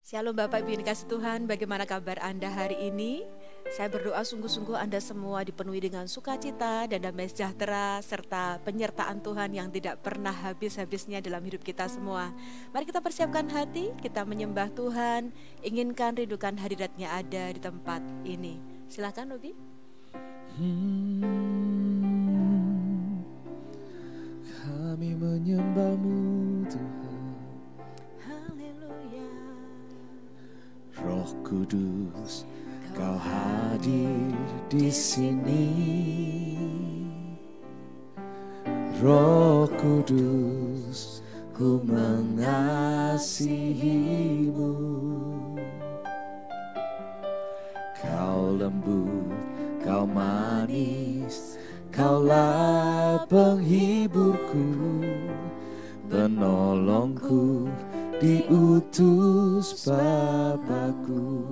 Shalom Bapak Ibu yang dikasih Tuhan, bagaimana kabar Anda hari ini? Saya berdoa sungguh-sungguh Anda semua dipenuhi dengan sukacita dan damai sejahtera serta penyertaan Tuhan yang tidak pernah habis-habisnya dalam hidup kita semua. Mari kita persiapkan hati, kita menyembah Tuhan, inginkan rindukan hadiratnya ada di tempat ini. Silakan Robi. Kami menyembah-Mu Tuhan. Roh Kudus, Kau hadir di sini. Roh Kudus, ku mengasihi-Mu. Kau lembut, Kau manis, Kaulah penghiburku, penolongku, diutus Bapakku.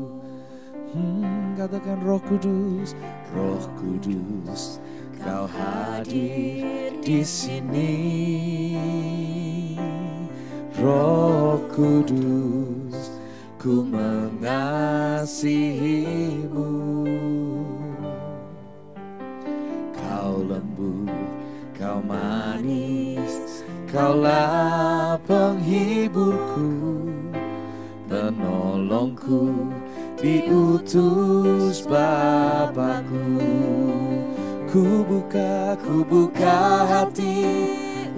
Katakan Roh Kudus, Roh Kudus, Kau hadir di sini. Roh Kudus, ku mengasihi-Mu. Kau lembut, Kau manis, Kaulah penghiburku, penolongku, diutus Bapakku. Ku buka hati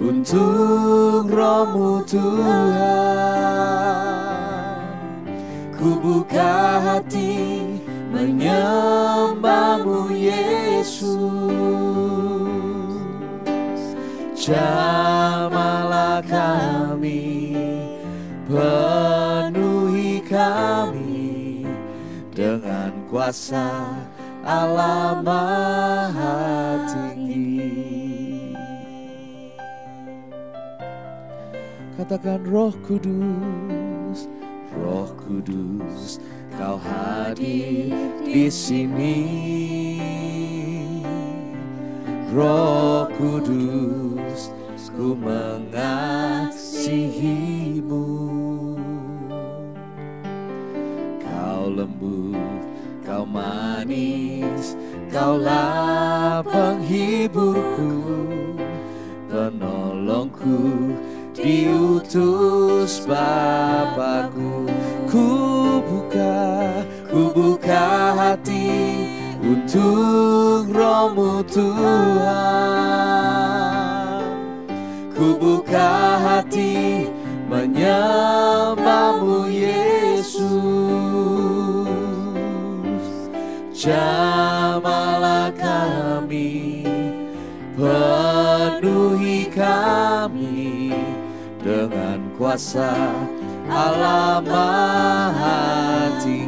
untuk Roh-Mu Tuhan. Ku buka hati menyembah-Mu Yesus. Jamahlah kami, penuhi kami dengan kuasa Allah Maha Tinggi. Katakan Roh Kudus, Roh Kudus, Kau hadir di sini. Roh Kudus, ku mengasihi-Mu. Kau lembut, Kau manis, Kaulah penghiburku, penolongku, diutus Bapakku. Ku buka hati untuk Roh-Mu Tuhan. Ku buka hati menyembah-Mu Yesus. Jamahlah kami, penuhi kami dengan kuasa Allah Maha Tinggi.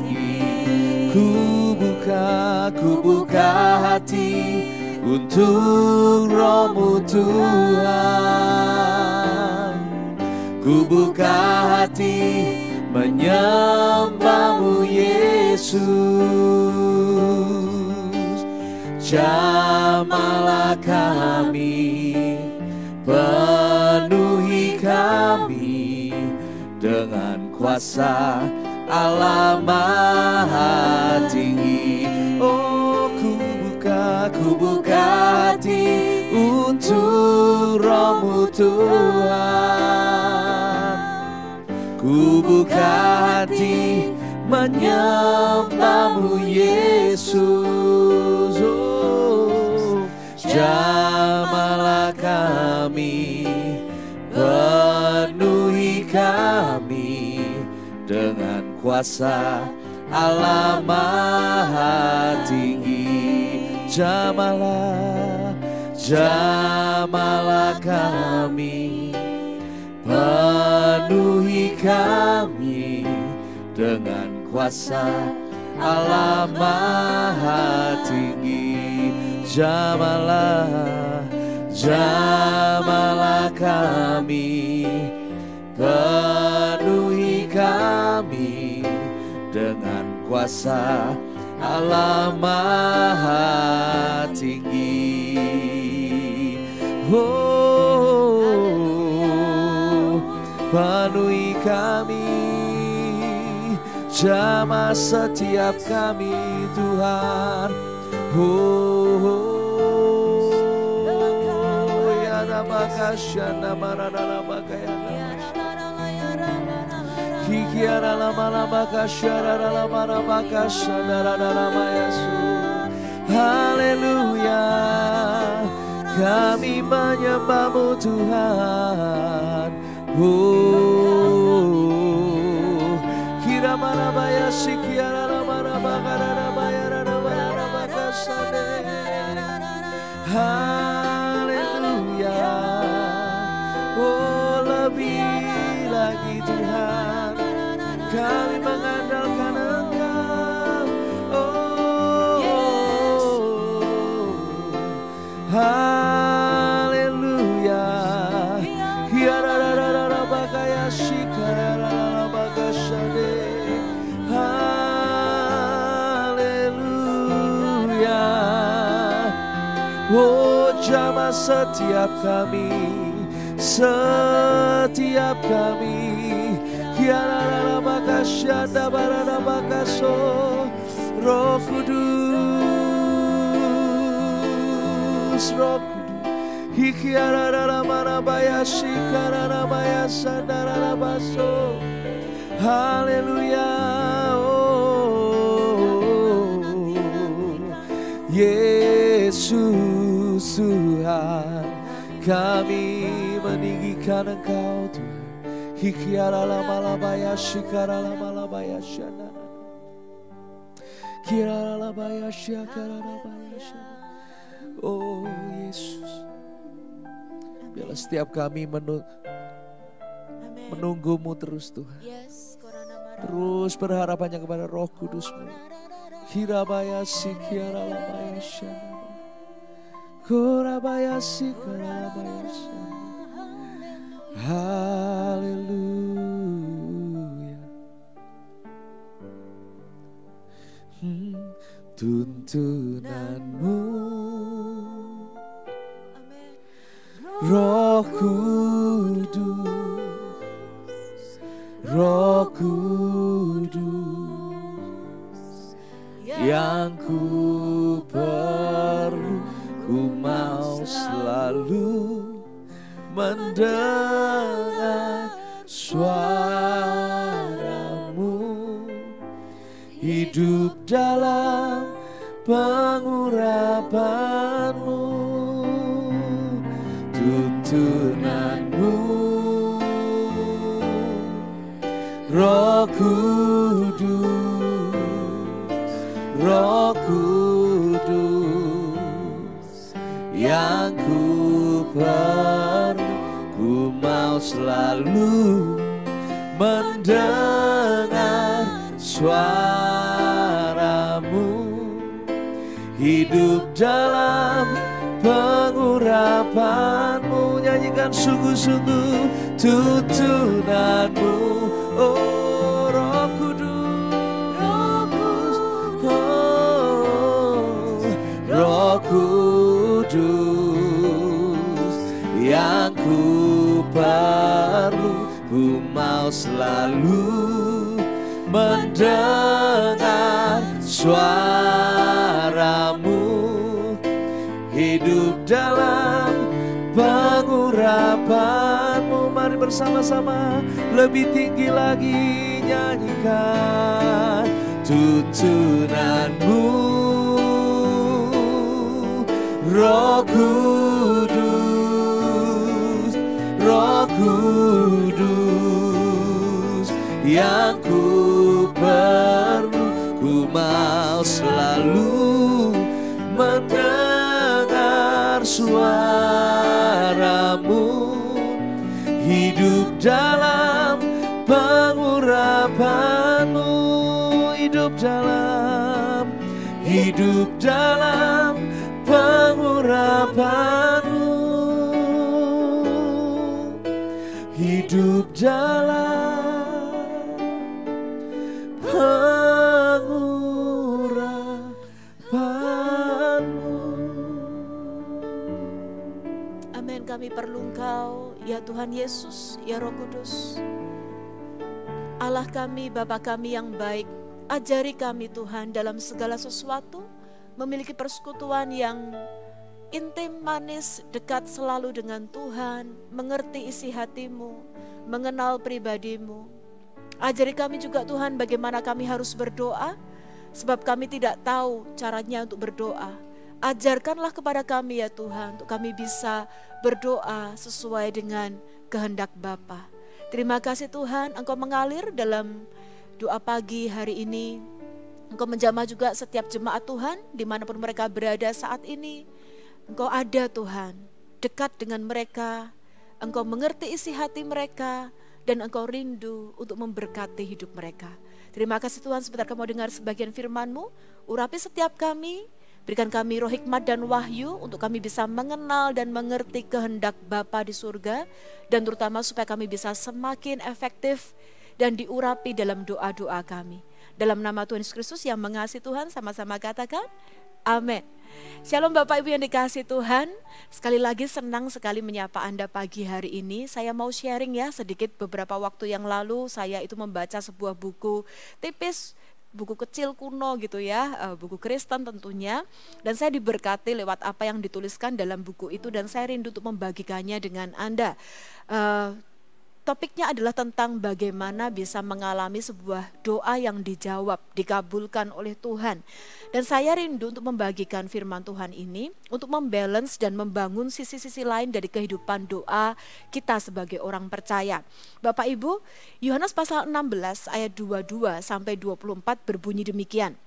Ku buka hati untuk Roh-Mu Tuhan. Ku buka hati menyembah-Mu Yesus. Jamahlah kami, penuhi kami dengan kuasa Allah Maha Tinggi. Oh, ku buka hati untuk Roh-Mu Tuhan. Ku buka hati menyembah-Mu Yesus. Oh, jamahlah kami, penuhi kami dengan kuasa Allah Maha Tinggi. Jamahlah kami, penuhi kami dengan kuasa Allah Maha Tinggi. Jamahlah kami, penuhi kami dengan kuasa Allah Maha Tinggi. Oh, penuhi kami jamah setiap kami Tuhan. Ya nabakasyana marana bakayana kikiara lama bakasyara lama bakasyana lama Yesus. Haleluya, kami menyembah-Mu Tuhan. Kira mana baya sikiara mana bakara baya mana bakasane. Haleluya, oh lebih lagi Tuhan, kami mengandalkan Engkau. Oh, haleluya. Hiarararara bakaya shikararara bakashade. Haleluya. Oh, jamah setiap kami, setiap kami. Hiararara bakashada barara bakaso. Roh Kudus, Roh Kudus. Hikiarara marabaya shikarara baya sandarara baso. Haleluya, oh Yesus Tuhan, kami meninggikan Engkau Tuhan. Hikiarara malabaya shikarara malabaya sandarara. Kirara baya shikarara baya sandarara. Oh Yesus, biarlah setiap kami menunggu-Mu terus Tuhan. Terus berharap hanya kepada Roh Kudus-Mu. Kirabaya sikiara labaya shana. Korabaya sikiara labaya shana. Haleluya. Tuntunan-Mu, Roh Kudus, Roh Kudus, yang ku perlu, ku mau selalu mendengar suara-Mu, hidup dalam pengurapan-Mu. Tuntunan-Mu, Roh Kudus, Roh Kudus, yang ku perlu, ku mau selalu mendengar suara-Mu, hidup dalam pengurapan-Mu. Nyanyikan sungguh-sungguh tuntunan-Mu, oh Roh Kudus, oh Roh Kudus, yang ku perlu, ku mau selalu mendengar suara-Mu, hidup dalam pengurapan-Mu. Mari bersama-sama lebih tinggi lagi nyanyikan tuntunan-Mu, Roh Kudus, Roh Kudus, yang ku perlu, ku mau selalu mendengar suara-Mu, hidup dalam pengurapan-Mu, hidup dalam pengurapan-Mu, hidup dalam pengurapan-Mu. Amin, kami perlu Engkau ya Tuhan Yesus, ya Roh Kudus. Allah kami, Bapa kami yang baik, ajari kami Tuhan dalam segala sesuatu memiliki persekutuan yang intim, manis, dekat selalu dengan Tuhan, mengerti isi hatimu, mengenal pribadimu. Ajari kami juga Tuhan bagaimana kami harus berdoa, sebab kami tidak tahu caranya untuk berdoa. Ajarkanlah kepada kami ya Tuhan, untuk kami bisa berdoa sesuai dengan kehendak Bapa. Terima kasih Tuhan, Engkau mengalir dalam doa pagi hari ini. Engkau menjamah juga setiap jemaat Tuhan, dimanapun mereka berada saat ini. Engkau ada Tuhan, dekat dengan mereka. Engkau mengerti isi hati mereka, dan Engkau rindu untuk memberkati hidup mereka. Terima kasih Tuhan, sebentar kami mau dengar sebagian firman-Mu. Urapi setiap kami, berikan kami roh hikmat dan wahyu untuk kami bisa mengenal dan mengerti kehendak Bapa di surga, dan terutama supaya kami bisa semakin efektif dan diurapi dalam doa-doa kami. Dalam nama Tuhan Yesus Kristus yang mengasihi Tuhan, sama-sama katakan amin. Shalom Bapak Ibu yang dikasihi Tuhan. Sekali lagi senang sekali menyapa Anda pagi hari ini. Saya mau sharing ya sedikit. Beberapa waktu yang lalu saya itu membaca sebuah buku tipis, buku kecil kuno gitu ya, buku Kristen tentunya. Dan saya diberkati lewat apa yang dituliskan dalam buku itu, dan saya rindu untuk membagikannya dengan Anda. Topiknya adalah tentang bagaimana bisa mengalami sebuah doa yang dijawab, dikabulkan oleh Tuhan. Dan saya rindu untuk membagikan firman Tuhan ini untuk membalance dan membangun sisi-sisi lain dari kehidupan doa kita sebagai orang percaya. Bapak Ibu, Yohanes pasal 16 ayat 22 sampai 24 berbunyi demikian.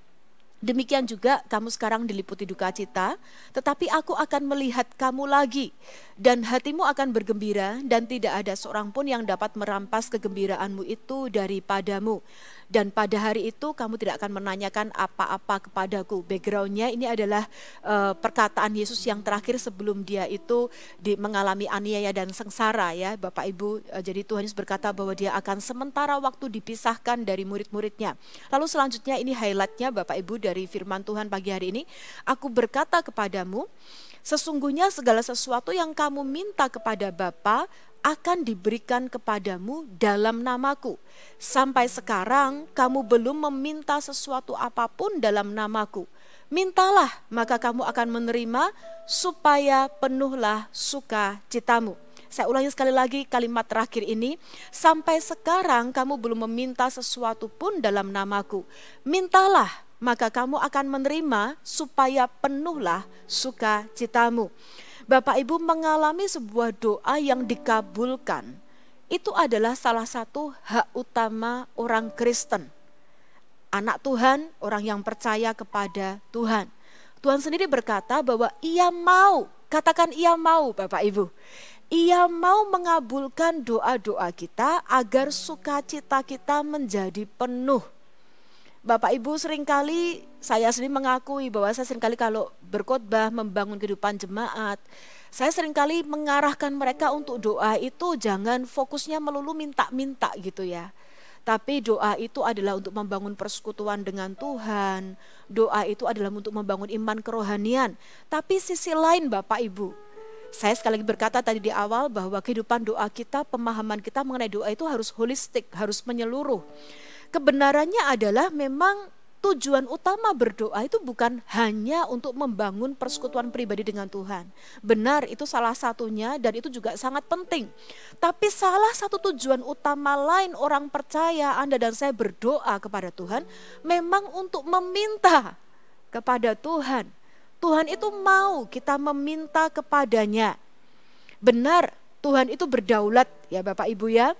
Demikian juga kamu sekarang diliputi duka cita, tetapi aku akan melihat kamu lagi, dan hatimu akan bergembira, dan tidak ada seorang pun yang dapat merampas kegembiraanmu itu daripadamu. Dan pada hari itu kamu tidak akan menanyakan apa-apa kepadaku. Backgroundnya ini adalah perkataan Yesus yang terakhir sebelum dia itu mengalami aniaya dan sengsara ya Bapak Ibu. Jadi Tuhan Yesus berkata bahwa dia akan sementara waktu dipisahkan dari murid-muridnya. Lalu selanjutnya ini highlightnya Bapak Ibu dari firman Tuhan pagi hari ini. Aku berkata kepadamu, sesungguhnya segala sesuatu yang kamu minta kepada Bapa akan diberikan kepadamu dalam namaku. Sampai sekarang kamu belum meminta sesuatu apapun dalam namaku. Mintalah, maka kamu akan menerima, supaya penuhlah sukacitamu. Saya ulangi sekali lagi kalimat terakhir ini. Sampai sekarang kamu belum meminta sesuatu pun dalam namaku. Mintalah, maka kamu akan menerima, supaya penuhlah sukacitamu. Bapak Ibu, mengalami sebuah doa yang dikabulkan, itu adalah salah satu hak utama orang Kristen. Anak Tuhan, orang yang percaya kepada Tuhan. Tuhan sendiri berkata bahwa ia mau, katakan ia mau Bapak Ibu. Ia mau mengabulkan doa-doa kita agar sukacita kita menjadi penuh. Bapak Ibu, seringkali saya sendiri mengakui bahwa saya seringkali kalau berkhotbah, membangun kehidupan jemaat, saya seringkali mengarahkan mereka untuk doa itu jangan fokusnya melulu minta-minta gitu ya. Tapi doa itu adalah untuk membangun persekutuan dengan Tuhan. Doa itu adalah untuk membangun iman kerohanian. Tapi sisi lain Bapak Ibu, saya sekali lagi berkata tadi di awal bahwa kehidupan doa kita, pemahaman kita mengenai doa itu harus holistik, harus menyeluruh. Kebenarannya adalah memang tujuan utama berdoa itu bukan hanya untuk membangun persekutuan pribadi dengan Tuhan. Benar, itu salah satunya dan itu juga sangat penting. Tapi salah satu tujuan utama lain orang percaya, Anda dan saya berdoa kepada Tuhan memang untuk meminta kepada Tuhan. Tuhan itu mau kita meminta kepadanya. Benar, Tuhan itu berdaulat ya Bapak Ibu ya.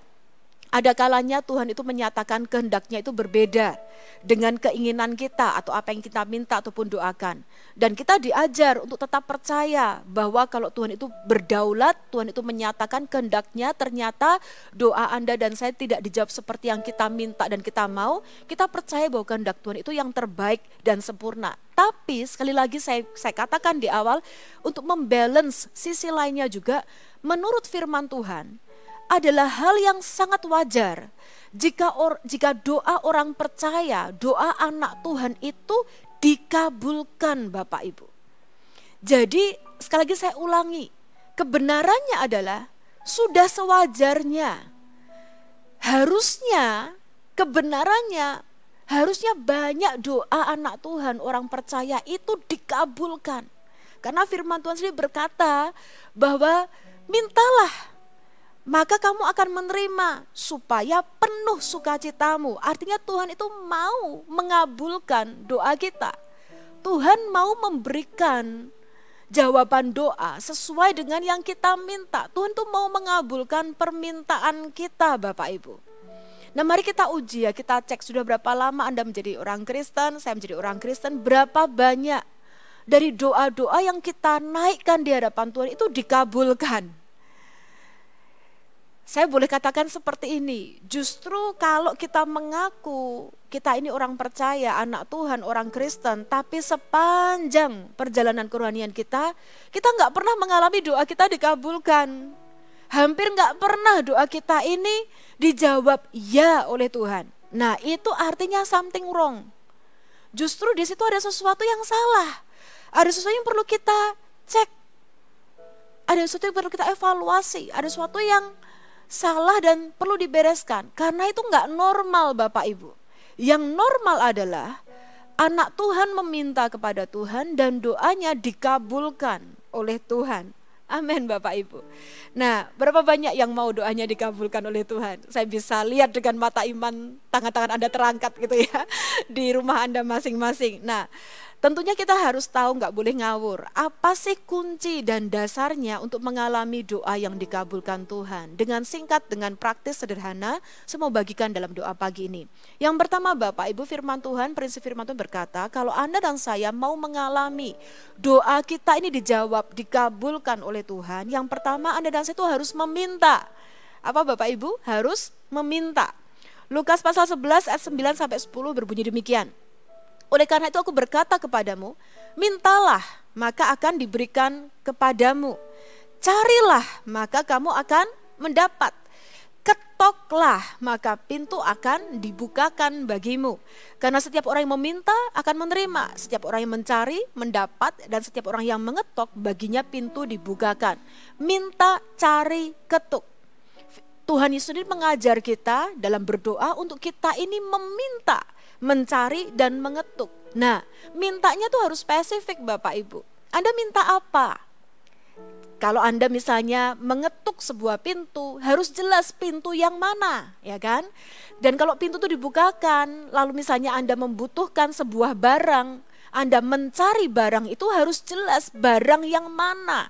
Ada kalanya Tuhan itu menyatakan kehendaknya itu berbeda dengan keinginan kita atau apa yang kita minta ataupun doakan. Dan kita diajar untuk tetap percaya bahwa kalau Tuhan itu berdaulat, Tuhan itu menyatakan kehendaknya, ternyata doa Anda dan saya tidak dijawab seperti yang kita minta dan kita mau, kita percaya bahwa kehendak Tuhan itu yang terbaik dan sempurna. Tapi sekali lagi saya katakan di awal, untuk membalance sisi lainnya juga, menurut firman Tuhan, adalah hal yang sangat wajar jika doa orang percaya, doa anak Tuhan itu dikabulkan Bapak Ibu. Jadi sekali lagi saya ulangi, kebenarannya adalah sudah sewajarnya, harusnya kebenarannya harusnya banyak doa anak Tuhan, orang percaya itu dikabulkan. Karena firman Tuhan sendiri berkata bahwa mintalah maka kamu akan menerima supaya penuh sukacitamu. Artinya Tuhan itu mau mengabulkan doa kita. Tuhan mau memberikan jawaban doa sesuai dengan yang kita minta. Tuhan tuh mau mengabulkan permintaan kita, Bapak Ibu. Nah, mari kita uji ya, kita cek sudah berapa lama Anda menjadi orang Kristen, saya menjadi orang Kristen, berapa banyak dari doa-doa yang kita naikkan di hadapan Tuhan itu dikabulkan. Saya boleh katakan seperti ini, justru kalau kita mengaku kita ini orang percaya, anak Tuhan, orang Kristen, tapi sepanjang perjalanan kerohanian kita nggak pernah mengalami doa kita dikabulkan. Hampir nggak pernah doa kita ini dijawab ya oleh Tuhan. Nah, itu artinya something wrong. Justru di situ ada sesuatu yang salah. Ada sesuatu yang perlu kita cek. Ada sesuatu yang perlu kita evaluasi. Ada sesuatu yang salah dan perlu dibereskan. Karena itu nggak normal, Bapak Ibu. Yang normal adalah anak Tuhan meminta kepada Tuhan dan doanya dikabulkan oleh Tuhan. Amin, Bapak Ibu. Nah, berapa banyak yang mau doanya dikabulkan oleh Tuhan? Saya bisa lihat dengan mata iman, tangan-tangan Anda terangkat gitu ya, di rumah Anda masing-masing. Nah, tentunya kita harus tahu, nggak boleh ngawur. Apa sih kunci dan dasarnya untuk mengalami doa yang dikabulkan Tuhan? Dengan singkat, dengan praktis, sederhana, saya mau bagikan dalam doa pagi ini. Yang pertama, Bapak Ibu, firman Tuhan, prinsip firman Tuhan berkata, kalau Anda dan saya mau mengalami doa kita ini dijawab, dikabulkan oleh Tuhan, yang pertama Anda dan saya itu harus meminta. Apa Bapak Ibu? Harus meminta. Lukas pasal 11 ayat 9 sampai 10 berbunyi demikian. Oleh karena itu aku berkata kepadamu, mintalah maka akan diberikan kepadamu. Carilah maka kamu akan mendapat. Ketoklah maka pintu akan dibukakan bagimu. Karena setiap orang yang meminta akan menerima. Setiap orang yang mencari mendapat. Dan setiap orang yang mengetok baginya pintu dibukakan. Minta, cari, ketuk. Tuhan Yesus sendiri mengajar kita dalam berdoa untuk kita ini meminta, mencari dan mengetuk. Nah, mintanya tuh harus spesifik Bapak Ibu. Anda minta apa? Kalau Anda misalnya mengetuk sebuah pintu, harus jelas pintu yang mana, ya kan? Dan kalau pintu itu dibukakan, lalu misalnya Anda membutuhkan sebuah barang, Anda mencari barang itu harus jelas barang yang mana.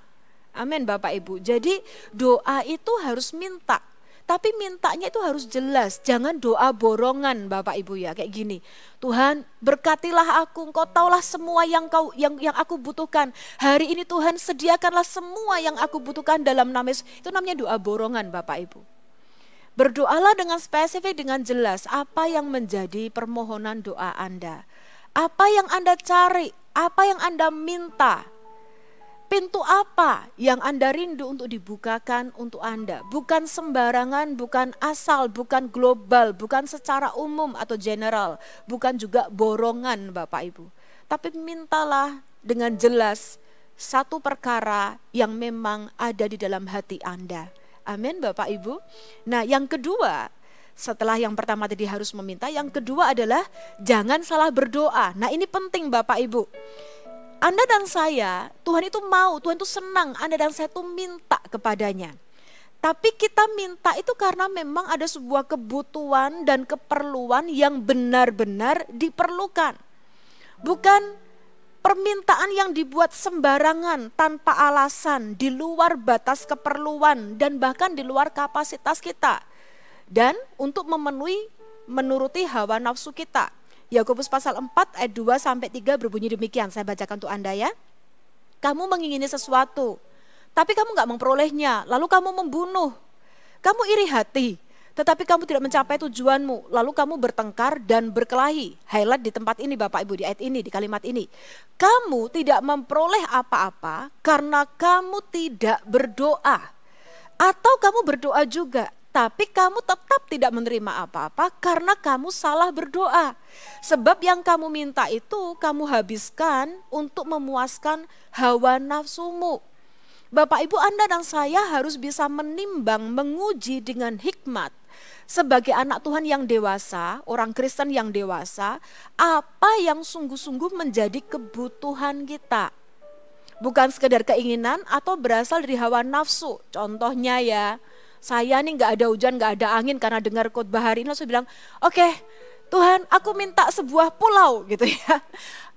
Amin Bapak Ibu. Jadi doa itu harus minta. Tapi mintanya itu harus jelas, jangan doa borongan Bapak Ibu ya, kayak gini. Tuhan berkatilah aku, Engkau taulah semua yang aku butuhkan. Hari ini Tuhan sediakanlah semua yang aku butuhkan dalam nama Yesus. Itu namanya doa borongan Bapak Ibu. Berdoalah dengan spesifik, dengan jelas apa yang menjadi permohonan doa Anda. Apa yang Anda cari, apa yang Anda minta. Pintu apa yang Anda rindu untuk dibukakan untuk Anda? Bukan sembarangan, bukan asal, bukan global, bukan secara umum atau general, bukan juga borongan Bapak Ibu. Tapi mintalah dengan jelas satu perkara yang memang ada di dalam hati Anda. Amin Bapak Ibu. Nah yang kedua, setelah yang pertama tadi harus meminta, yang kedua adalah jangan salah berdoa. Nah ini penting Bapak Ibu. Anda dan saya, Tuhan itu mau, Tuhan itu senang Anda dan saya itu minta kepadanya. Tapi kita minta itu karena memang ada sebuah kebutuhan dan keperluan yang benar-benar diperlukan. Bukan permintaan yang dibuat sembarangan, tanpa alasan, di luar batas keperluan dan bahkan di luar kapasitas kita. Dan untuk menuruti hawa nafsu kita. Yakobus pasal 4 ayat 2 sampai 3 berbunyi demikian. Saya bacakan untuk Anda ya. Kamu mengingini sesuatu, tapi kamu gak memperolehnya, lalu kamu membunuh. Kamu iri hati, tetapi kamu tidak mencapai tujuanmu, lalu kamu bertengkar dan berkelahi. Highlight di tempat ini Bapak Ibu, di ayat ini, di kalimat ini. Kamu tidak memperoleh apa-apa karena kamu tidak berdoa. Atau kamu berdoa juga, tapi kamu tetap tidak menerima apa-apa karena kamu salah berdoa. Sebab yang kamu minta itu kamu habiskan untuk memuaskan hawa nafsumu. Bapak Ibu, Anda dan saya harus bisa menimbang, menguji dengan hikmat. sebagai anak Tuhan yang dewasa, orang Kristen yang dewasa, apa yang sungguh-sungguh menjadi kebutuhan kita. Bukan sekedar keinginan atau berasal dari hawa nafsu. Contohnya ya, saya nih gak ada hujan, gak ada angin karena dengar khotbah hari ini langsung bilang, oke, Tuhan aku minta sebuah pulau gitu ya.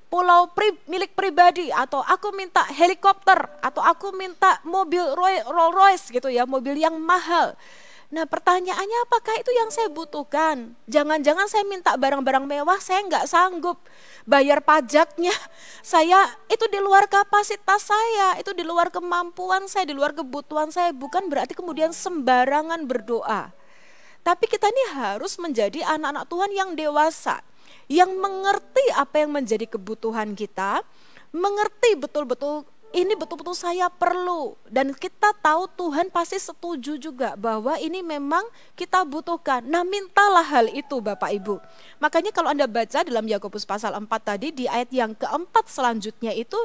Pulau milik pribadi, atau aku minta helikopter, atau aku minta mobil Rolls Royce gitu ya, mobil yang mahal. Nah pertanyaannya, apakah itu yang saya butuhkan? Jangan-jangan saya minta barang-barang mewah, saya nggak sanggup bayar pajaknya. Saya itu di luar kapasitas saya, itu di luar kemampuan saya, di luar kebutuhan saya. Bukan berarti kemudian sembarangan berdoa. Tapi kita ini harus menjadi anak-anak Tuhan yang dewasa, yang mengerti apa yang menjadi kebutuhan kita, mengerti betul-betul ini betul-betul saya perlu, dan kita tahu Tuhan pasti setuju juga bahwa ini memang kita butuhkan. Nah mintalah hal itu Bapak Ibu. Makanya kalau Anda baca dalam Yakobus pasal 4 tadi, di ayat yang keempat selanjutnya itu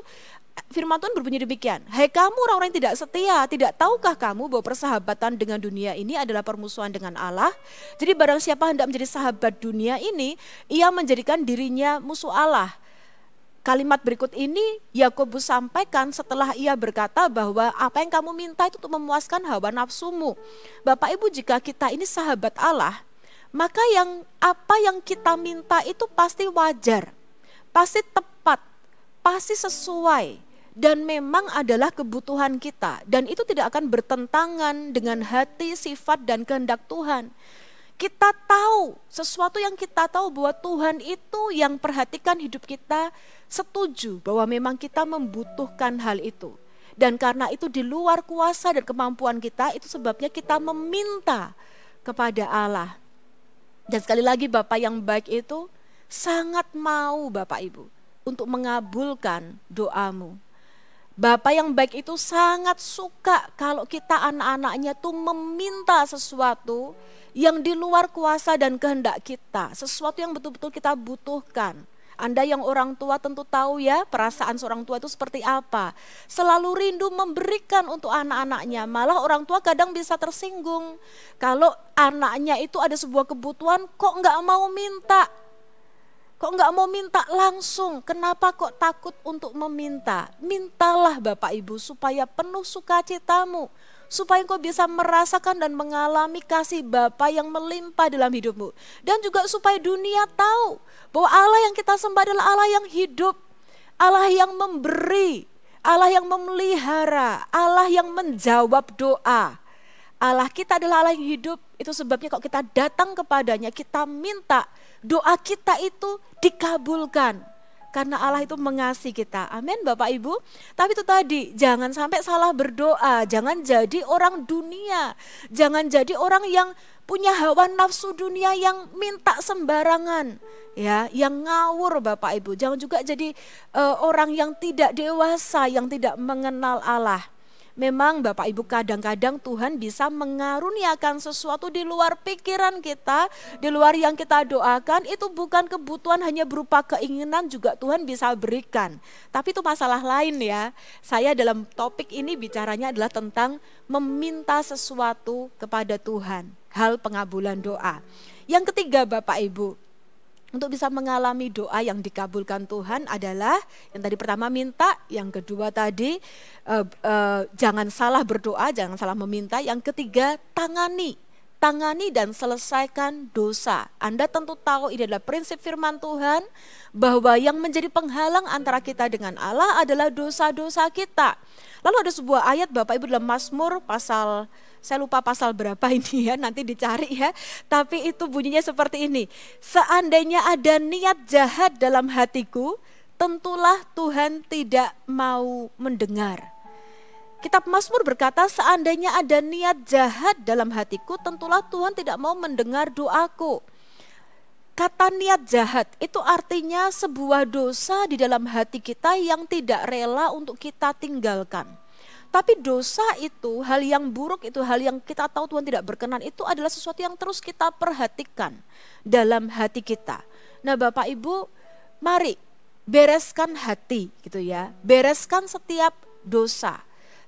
firman Tuhan berbunyi demikian, hai kamu orang-orang yang tidak setia, tidak tahukah kamu bahwa persahabatan dengan dunia ini adalah permusuhan dengan Allah? Jadi barang siapa hendak menjadi sahabat dunia ini, ia menjadikan dirinya musuh Allah. Kalimat berikut ini Yakobus sampaikan setelah ia berkata bahwa apa yang kamu minta itu untuk memuaskan hawa nafsumu. Bapak Ibu, jika kita ini sahabat Allah, maka apa yang kita minta itu pasti wajar, pasti tepat, pasti sesuai, dan memang adalah kebutuhan kita. Dan itu tidak akan bertentangan dengan hati, sifat, dan kehendak Tuhan. Kita tahu, sesuatu yang kita tahu bahwa Tuhan itu yang perhatikan hidup kita, setuju bahwa memang kita membutuhkan hal itu. Dan karena itu di luar kuasa dan kemampuan kita, itu sebabnya kita meminta kepada Allah. Dan sekali lagi Bapak yang baik itu sangat mau Bapak Ibu untuk mengabulkan doamu. Bapak yang baik itu sangat suka kalau kita anak-anaknya tuh meminta sesuatu yang di luar kuasa dan kehendak kita, sesuatu yang betul-betul kita butuhkan. Anda yang orang tua tentu tahu ya perasaan seorang tua itu seperti apa. Selalu rindu memberikan untuk anak-anaknya, malah orang tua kadang bisa tersinggung kalau anaknya itu ada sebuah kebutuhan kok nggak mau minta. Kok nggak mau minta langsung? Kenapa kok takut untuk meminta? Mintalah Bapak Ibu supaya penuh sukacitamu, supaya engkau bisa merasakan dan mengalami kasih Bapa yang melimpah dalam hidupmu. Dan juga supaya dunia tahu bahwa Allah yang kita sembah adalah Allah yang hidup, Allah yang memberi, Allah yang memelihara, Allah yang menjawab doa. Allah kita adalah Allah yang hidup, itu sebabnya kalau kita datang kepadanya, kita minta, doa kita itu dikabulkan. Karena Allah itu mengasihi kita. Amin Bapak Ibu. Tapi itu tadi, jangan sampai salah berdoa. Jangan jadi orang dunia. Jangan jadi orang yang punya hawa nafsu dunia yang minta sembarangan. Ya, yang ngawur Bapak Ibu. Jangan juga jadi orang yang tidak dewasa, yang tidak mengenal Allah. Memang Bapak Ibu kadang-kadang Tuhan bisa mengaruniakan sesuatu di luar pikiran kita, di luar yang kita doakan. Itu bukan kebutuhan hanya berupa keinginan, juga Tuhan bisa berikan. Tapi itu masalah lain ya. Saya dalam topik ini bicaranya adalah tentang meminta sesuatu kepada Tuhan, hal pengabulan doa. Yang ketiga Bapak Ibu, untuk bisa mengalami doa yang dikabulkan Tuhan adalah yang tadi pertama minta, yang kedua tadi jangan salah berdoa, jangan salah meminta. Yang ketiga tangani dan selesaikan dosa. Anda tentu tahu ini adalah prinsip firman Tuhan bahwa yang menjadi penghalang antara kita dengan Allah adalah dosa-dosa kita. Lalu ada sebuah ayat Bapak Ibu dalam Mazmur pasal, saya lupa pasal berapa ini ya, nanti dicari ya. Tapi itu bunyinya seperti ini. Seandainya ada niat jahat dalam hatiku, tentulah Tuhan tidak mau mendengar. Kitab Mazmur berkata, seandainya ada niat jahat dalam hatiku, tentulah Tuhan tidak mau mendengar doaku. Kata niat jahat itu artinya sebuah dosa di dalam hati kita yang tidak rela untuk kita tinggalkan. Tapi dosa itu, hal yang buruk itu, hal yang kita tahu Tuhan tidak berkenan, itu adalah sesuatu yang terus kita perhatikan dalam hati kita. Nah Bapak Ibu, mari bereskan hati gitu ya, bereskan setiap dosa.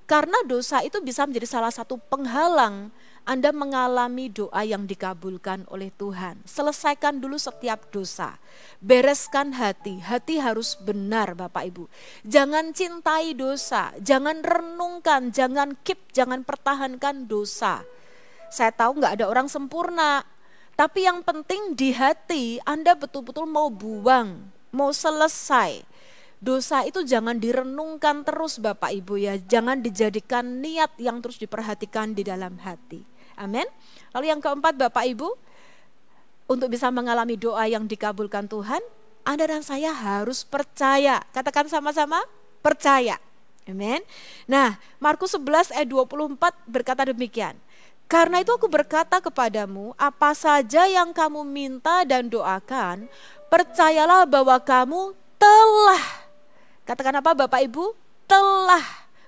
Karena dosa itu bisa menjadi salah satu penghalang Anda mengalami doa yang dikabulkan oleh Tuhan. Selesaikan dulu setiap dosa. Bereskan hati. Hati harus benar Bapak Ibu. Jangan cintai dosa. Jangan renungkan, jangan jangan pertahankan dosa. Saya tahu gak ada orang sempurna. Tapi yang penting di hati Anda betul-betul mau buang, mau selesai. Dosa itu jangan direnungkan terus Bapak Ibu ya. Jangan dijadikan niat yang terus diperhatikan di dalam hati. Amin. Lalu yang keempat Bapak Ibu, untuk bisa mengalami doa yang dikabulkan Tuhan, Anda dan saya harus percaya. Katakan sama-sama, percaya. Amin. Nah, Markus 11 ayat 24 berkata demikian. Karena itu aku berkata kepadamu, apa saja yang kamu minta dan doakan, percayalah bahwa kamu telah, katakan apa Bapak Ibu? Telah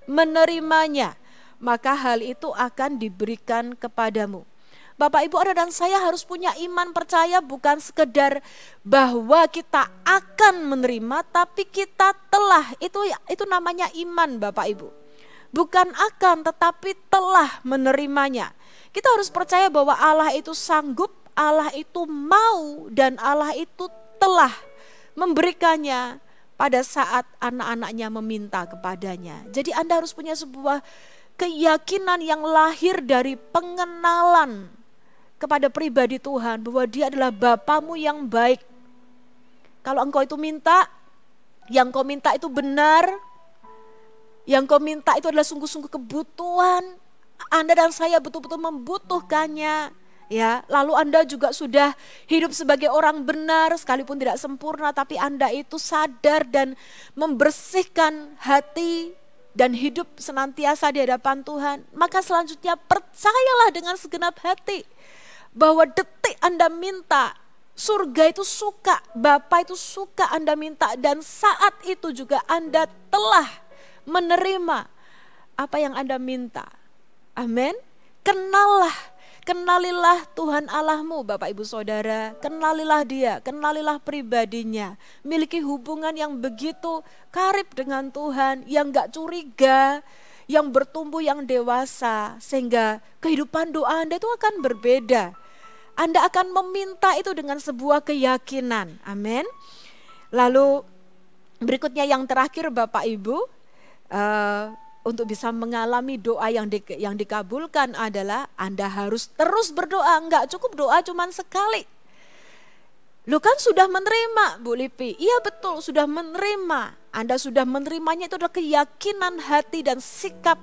menerimanya. Maka hal itu akan diberikan kepadamu. Bapak Ibu, Anda dan saya harus punya iman percaya, bukan sekedar bahwa kita akan menerima, tapi kita telah. Itu namanya iman Bapak Ibu. Bukan akan, tetapi telah menerimanya. Kita harus percaya bahwa Allah itu sanggup, Allah itu mau, dan Allah itu telah memberikannya pada saat anak-anaknya meminta kepadanya. Jadi Anda harus punya sebuah keyakinan yang lahir dari pengenalan kepada pribadi Tuhan, bahwa Dia adalah Bapamu yang baik. Kalau engkau itu minta, yang kau minta itu benar, yang kau minta itu adalah sungguh-sungguh kebutuhan, Anda dan saya betul-betul membutuhkannya. Ya, lalu Anda juga sudah hidup sebagai orang benar, sekalipun tidak sempurna, tapi Anda itu sadar dan membersihkan hati dan hidup senantiasa di hadapan Tuhan. Maka selanjutnya percayalah dengan segenap hati bahwa detik Anda minta, surga itu suka, Bapa itu suka Anda minta, dan saat itu juga Anda telah menerima apa yang Anda minta. Amin. Kenalilah Tuhan Allahmu Bapak Ibu Saudara, kenalilah Dia, kenalilah pribadinya. Miliki hubungan yang begitu karib dengan Tuhan, yang gak curiga, yang bertumbuh, yang dewasa. Sehingga kehidupan doa Anda itu akan berbeda. Anda akan meminta itu dengan sebuah keyakinan. Amin. Lalu berikutnya yang terakhir Bapak Ibu, untuk bisa mengalami doa yang dikabulkan adalah Anda harus terus berdoa. Enggak cukup doa cuman sekali. Lu kan sudah menerima Bu Lipi. Iya betul, sudah menerima. Anda sudah menerimanya, itu adalah keyakinan hati dan sikap,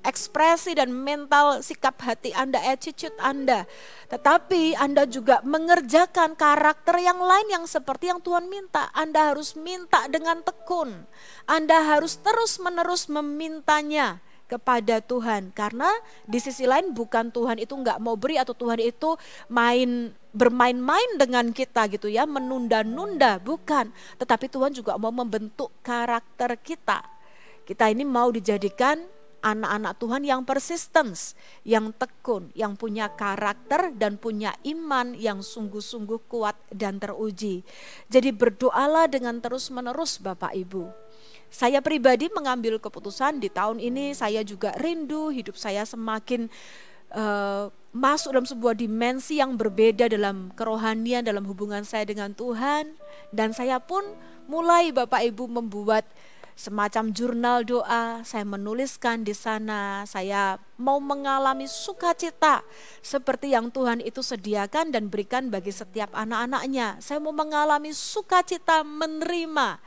ekspresi dan mental sikap hati Anda, attitude Anda. Tetapi Anda juga mengerjakan karakter yang lain yang seperti yang Tuhan minta. Anda harus minta dengan tekun. Anda harus terus-menerus memintanya kepada Tuhan. Karena di sisi lain bukan Tuhan itu enggak mau beri, atau Tuhan itu bermain-main dengan kita gitu ya, menunda-nunda, bukan. Tetapi Tuhan juga mau membentuk karakter kita. Kita ini mau dijadikan anak-anak Tuhan yang persistence, yang tekun, yang punya karakter dan punya iman yang sungguh-sungguh kuat dan teruji. Jadi berdoalah dengan terus-menerus Bapak Ibu. Saya pribadi mengambil keputusan di tahun ini, saya juga rindu hidup saya semakin masuk dalam sebuah dimensi yang berbeda dalam kerohanian, dalam hubungan saya dengan Tuhan. Dan saya pun mulai Bapak Ibu membuat semacam jurnal doa. Saya menuliskan di sana, saya mau mengalami sukacita seperti yang Tuhan itu sediakan dan berikan bagi setiap anak-anaknya. Saya mau mengalami sukacita menerima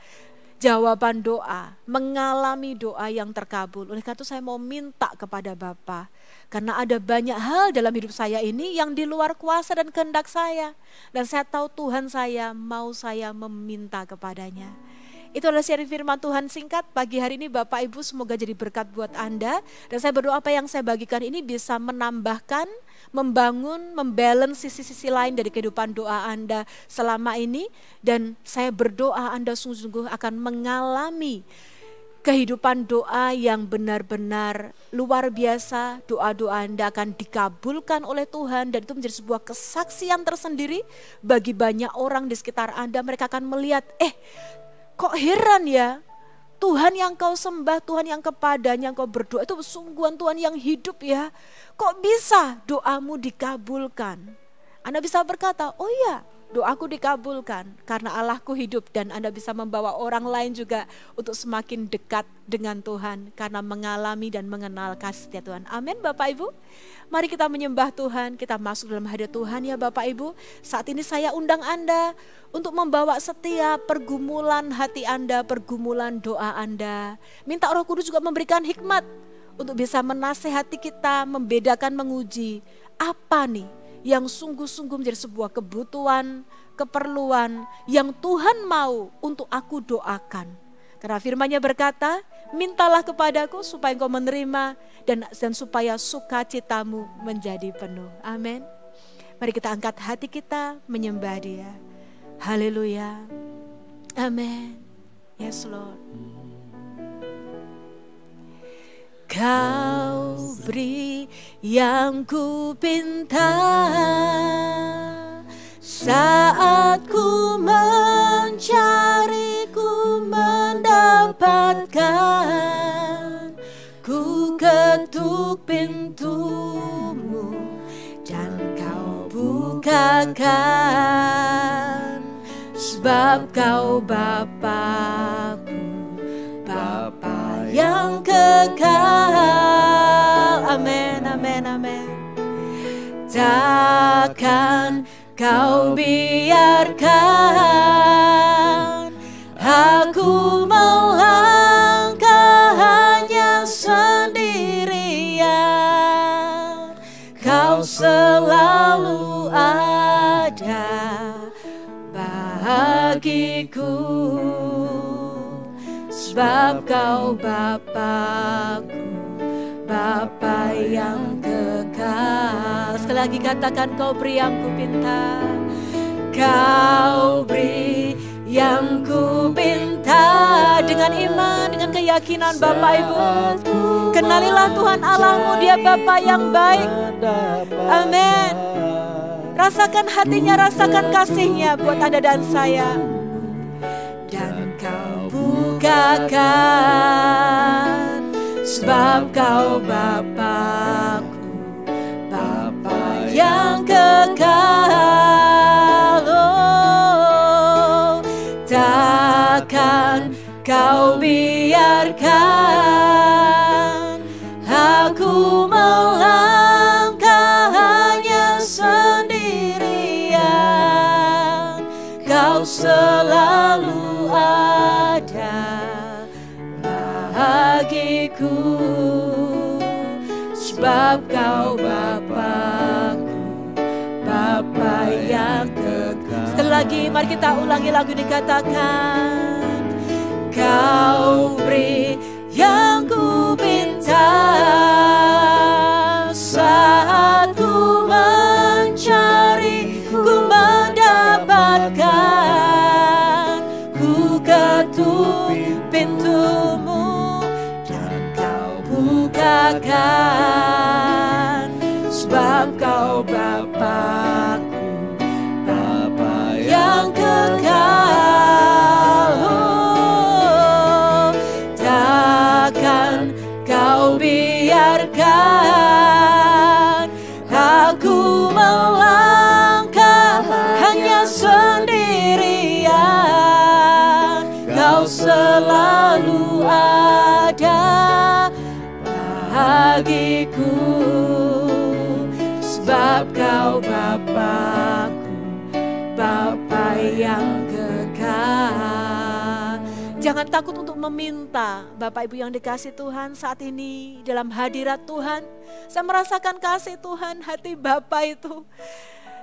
jawaban doa, mengalami doa yang terkabul. Oleh karena itu saya mau minta kepada Bapa, karena ada banyak hal dalam hidup saya ini yang di luar kuasa dan kehendak saya. Dan saya tahu Tuhan saya mau saya meminta kepadanya. Itu adalah sharing firman Tuhan singkat pagi hari ini Bapak Ibu, semoga jadi berkat buat Anda. Dan saya berdoa apa yang saya bagikan ini bisa menambahkan, membangun, membalance sisi-sisi lain dari kehidupan doa Anda selama ini. Dan saya berdoa Anda sungguh-sungguh akan mengalami kehidupan doa yang benar-benar luar biasa. Doa-doa Anda akan dikabulkan oleh Tuhan, dan itu menjadi sebuah kesaksian tersendiri bagi banyak orang di sekitar Anda. Mereka akan melihat, kok heran ya, Tuhan yang kau sembah, Tuhan yang kepadanya kau berdoa, itu sungguhan Tuhan yang hidup ya. Kok bisa doamu dikabulkan? Anda bisa berkata, oh iya, doaku dikabulkan karena Allahku hidup, dan Anda bisa membawa orang lain juga untuk semakin dekat dengan Tuhan karena mengalami dan mengenal kasih setia Tuhan. Amin Bapak Ibu. Mari kita menyembah Tuhan, kita masuk dalam hadirat Tuhan ya Bapak Ibu. Saat ini saya undang Anda untuk membawa setiap pergumulan hati Anda, pergumulan doa Anda. Minta Roh Kudus juga memberikan hikmat untuk bisa menasehati kita, membedakan, menguji apa nih yang sungguh-sungguh menjadi sebuah kebutuhan, keperluan yang Tuhan mau untuk aku doakan. Karena firman-Nya berkata, mintalah kepadaku supaya engkau menerima dan supaya sukacitamu menjadi penuh. Amin. Mari kita angkat hati kita menyembah Dia. Haleluya. Amin. Yes Lord. Kau beri yang ku pinta saat ku mencari, ku mendapatkan. Ku ketuk pintumu dan kau bukakan, sebab kau Bapa-Ku, Bapa yang kekal. Amin, amin, amin. Takkan kau biarkan aku melangkah hanya sendirian. Kau selalu ada bagiku, sebab kau Bapa-Ku, Bapa yang kekal. Sekali lagi katakan, kau beri yang ku pinta. Kau beri yang ku pinta. Dengan iman, dengan keyakinan Bapak Ibu, kenalilah Tuhan Allahmu, Dia Bapa yang baik. Amin. Rasakan hatinya, rasakan kasihnya buat Anda dan saya. Dan kau bukakan, sebab kau Bapa-Ku, Bapa yang kekal. Oh, takkan kau biarkan aku melangkah hanya sendirian. Kau selalu ada bagiku, sebab kau Bapa-Ku, Bapa yang kekal. Sekali lagi mari kita ulangi lagu ini, katakan, kau beri yang ku pinta saat ku mencari, ku mendapatkan. Ku ketuk pintumu dan kau bukakan, sebab kau Bapa-Ku, Bapa yang kekal. Oh, takkan kau biarkan aku melangkah hanya sendirian. Kau selalu ada bagiku, sebab kau Bapa-Ku, Bapa yang kekal. Jangan takut untuk meminta. Bapak Ibu yang dikasih Tuhan, saat ini dalam hadirat Tuhan, saya merasakan kasih Tuhan, hati Bapa itu.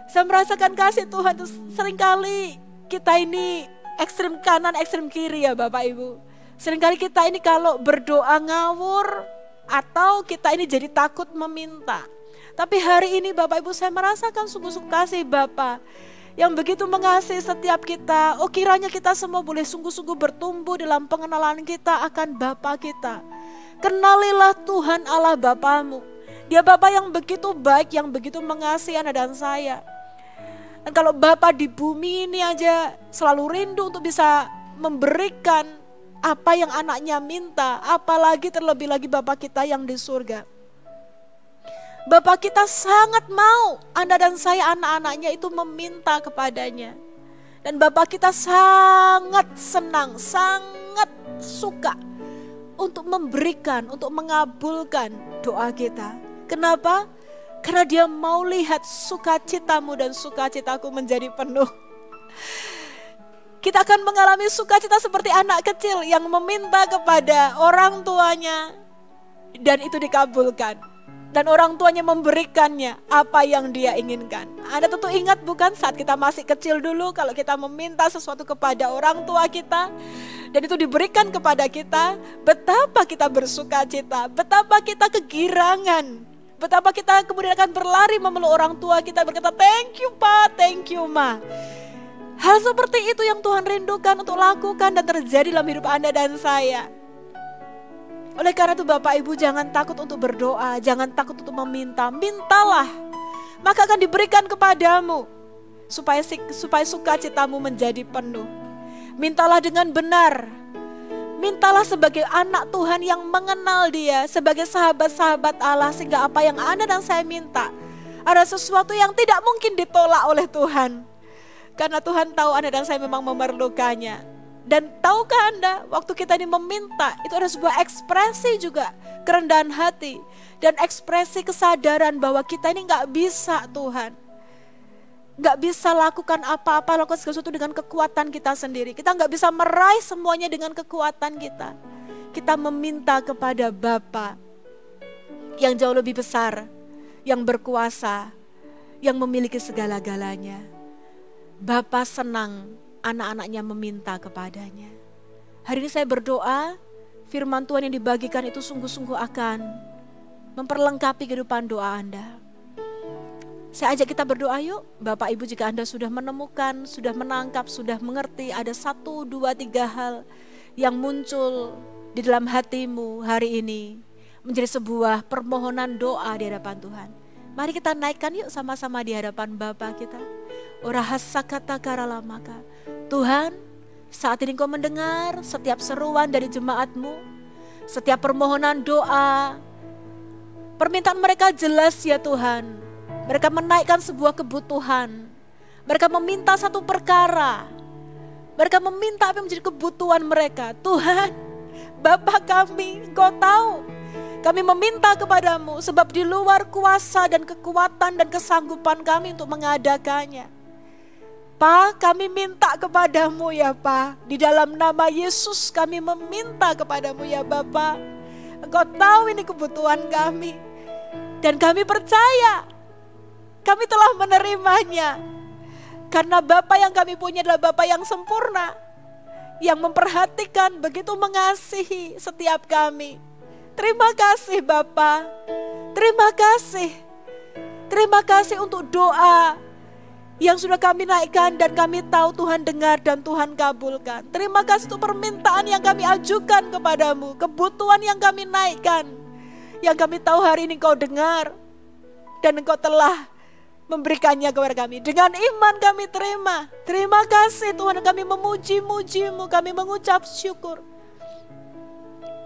Saya merasakan kasih Tuhan itu. Seringkali kita ini ekstrem kanan, ekstrem kiri ya Bapak Ibu. Seringkali kita ini kalau berdoa ngawur, atau kita ini jadi takut meminta. Tapi hari ini Bapak Ibu, saya merasakan sungguh-sungguh kasih Bapa yang begitu mengasihi setiap kita. Oh, kiranya kita semua boleh sungguh-sungguh bertumbuh dalam pengenalan kita akan Bapa kita. Kenalilah Tuhan Allah Bapamu. Dia Bapa yang begitu baik, yang begitu mengasihi Anda dan saya. Dan kalau Bapa di bumi ini aja selalu rindu untuk bisa memberikan apa yang anaknya minta, apalagi terlebih lagi Bapa kita yang di surga. Bapa kita sangat mau Anda dan saya anak-anaknya itu meminta kepadanya. Dan Bapa kita sangat senang, sangat suka untuk memberikan, untuk mengabulkan doa kita. Kenapa? Karena Dia mau lihat sukacitamu dan sukacitaku menjadi penuh. Kita akan mengalami sukacita seperti anak kecil yang meminta kepada orang tuanya dan itu dikabulkan. Dan orang tuanya memberikannya apa yang dia inginkan. Anda tentu ingat bukan saat kita masih kecil dulu, kalau kita meminta sesuatu kepada orang tua kita dan itu diberikan kepada kita, betapa kita bersukacita, betapa kita kegirangan, betapa kita kemudian akan berlari memeluk orang tua kita, berkata thank you Pa, thank you Ma. Hal seperti itu yang Tuhan rindukan untuk lakukan dan terjadi dalam hidup Anda dan saya. Oleh karena itu Bapak Ibu jangan takut untuk berdoa, jangan takut untuk meminta, mintalah. Maka akan diberikan kepadamu supaya sukacitamu menjadi penuh. Mintalah dengan benar. Mintalah sebagai anak Tuhan yang mengenal Dia, sebagai sahabat-sahabat Allah, sehingga apa yang Anda dan saya minta ada sesuatu yang tidak mungkin ditolak oleh Tuhan. Karena Tuhan tahu Anda dan saya memang memerlukannya. Dan tahukah Anda, waktu kita ini meminta, itu ada sebuah ekspresi juga, kerendahan hati. Dan ekspresi kesadaran bahwa kita ini gak bisa Tuhan. Gak bisa lakukan apa-apa, lakukan segala sesuatu dengan kekuatan kita sendiri. Kita gak bisa meraih semuanya dengan kekuatan kita. Kita meminta kepada Bapa yang jauh lebih besar, yang berkuasa, yang memiliki segala-galanya. Bapa senang anak-anaknya meminta kepadanya. Hari ini saya berdoa, firman Tuhan yang dibagikan itu sungguh-sungguh akan memperlengkapi kehidupan doa Anda. Saya ajak kita berdoa yuk. Bapak Ibu jika Anda sudah menemukan, sudah menangkap, sudah mengerti ada 1, 2, 3 hal yang muncul di dalam hatimu hari ini menjadi sebuah permohonan doa di hadapan Tuhan. Mari kita naikkan yuk sama-sama di hadapan Bapa kita. Orahasakata karalamaka. Tuhan, saat ini Engkau mendengar setiap seruan dari jemaat-Mu, setiap permohonan doa, permintaan mereka jelas ya Tuhan. Mereka menaikkan sebuah kebutuhan, mereka meminta satu perkara, mereka meminta apa yang menjadi kebutuhan mereka. Tuhan, Bapa kami, Engkau tahu, kami meminta kepadamu sebab di luar kuasa dan kekuatan dan kesanggupan kami untuk mengadakannya. Pa, kami minta kepadamu ya Pa, di dalam nama Yesus kami meminta kepadamu ya Bapa. Engkau tahu ini kebutuhan kami. Dan kami percaya, kami telah menerimanya. Karena Bapa yang kami punya adalah Bapa yang sempurna, yang memperhatikan, begitu mengasihi setiap kami. Terima kasih Bapa, terima kasih. Terima kasih untuk doa yang sudah kami naikkan dan kami tahu Tuhan dengar dan Tuhan kabulkan. Terima kasih untuk permintaan yang kami ajukan kepadamu, kebutuhan yang kami naikkan, yang kami tahu hari ini Engkau dengar dan Engkau telah memberikannya kepada kami. Dengan iman kami terima. Terima kasih Tuhan, kami memuji-muji-Mu, kami mengucap syukur.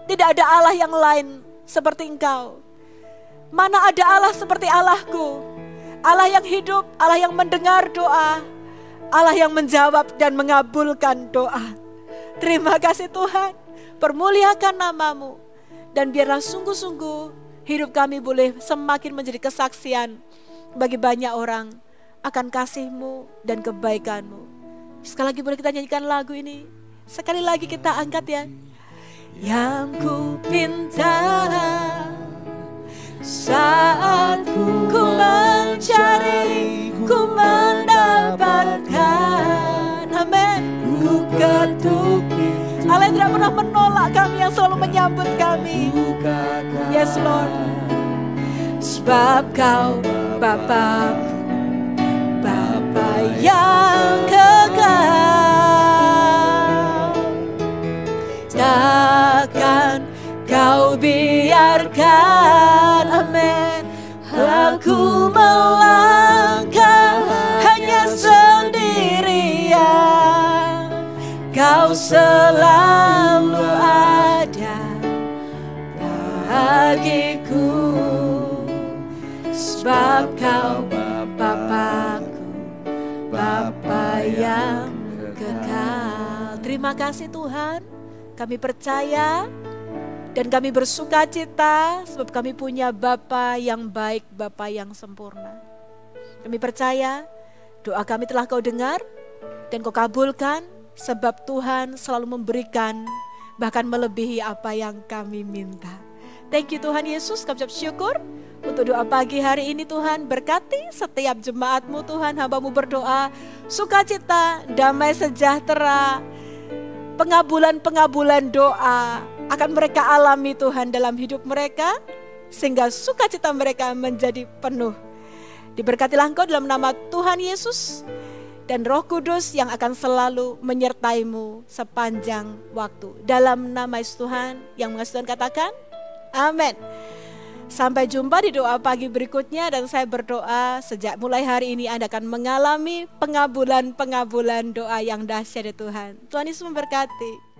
Tidak ada Allah yang lain seperti Engkau. Mana ada Allah seperti Allahku? Allah yang hidup, Allah yang mendengar doa, Allah yang menjawab dan mengabulkan doa. Terima kasih Tuhan, permuliakan nama-Mu. Dan biarlah sungguh-sungguh hidup kami boleh semakin menjadi kesaksian bagi banyak orang akan kasih-Mu dan kebaikan-Mu. Sekali lagi boleh kita nyanyikan lagu ini. Sekali lagi kita angkat ya. Yang ku pinta saat ku mencari, ku mendapatkan. Amin. Ku ketuk, Allah tidak pernah menolak kami, yang selalu menyambut kami. Yes Lord. Sebab Kau Bapa, Bapa yang kekal, takkan Kau biarkan, amin, aku melangkah hanya sendirian. Kau selalu ada bagiku, sebab Kau Bapa-Ku, Bapa yang kekal. Terima kasih Tuhan, kami percaya dan kami bersuka cita sebab kami punya Bapa yang baik, Bapa yang sempurna. Kami percaya doa kami telah Kau dengar dan Kau kabulkan, sebab Tuhan selalu memberikan bahkan melebihi apa yang kami minta. Thank you Tuhan Yesus, kami ucap syukur untuk doa pagi hari ini. Tuhan berkati setiap jemaat-Mu Tuhan, hamba-Mu berdoa sukacita, damai sejahtera, pengabulan-pengabulan doa akan mereka alami Tuhan dalam hidup mereka, sehingga sukacita mereka menjadi penuh. Diberkatilah Engkau dalam nama Tuhan Yesus dan Roh Kudus yang akan selalu menyertai-Mu sepanjang waktu. Dalam nama Yesus Tuhan yang mengasihi Tuhan katakan, amin. Sampai jumpa di doa pagi berikutnya, dan saya berdoa sejak mulai hari ini Anda akan mengalami pengabulan-pengabulan doa yang dahsyat dari Tuhan. Tuhan Yesus memberkati.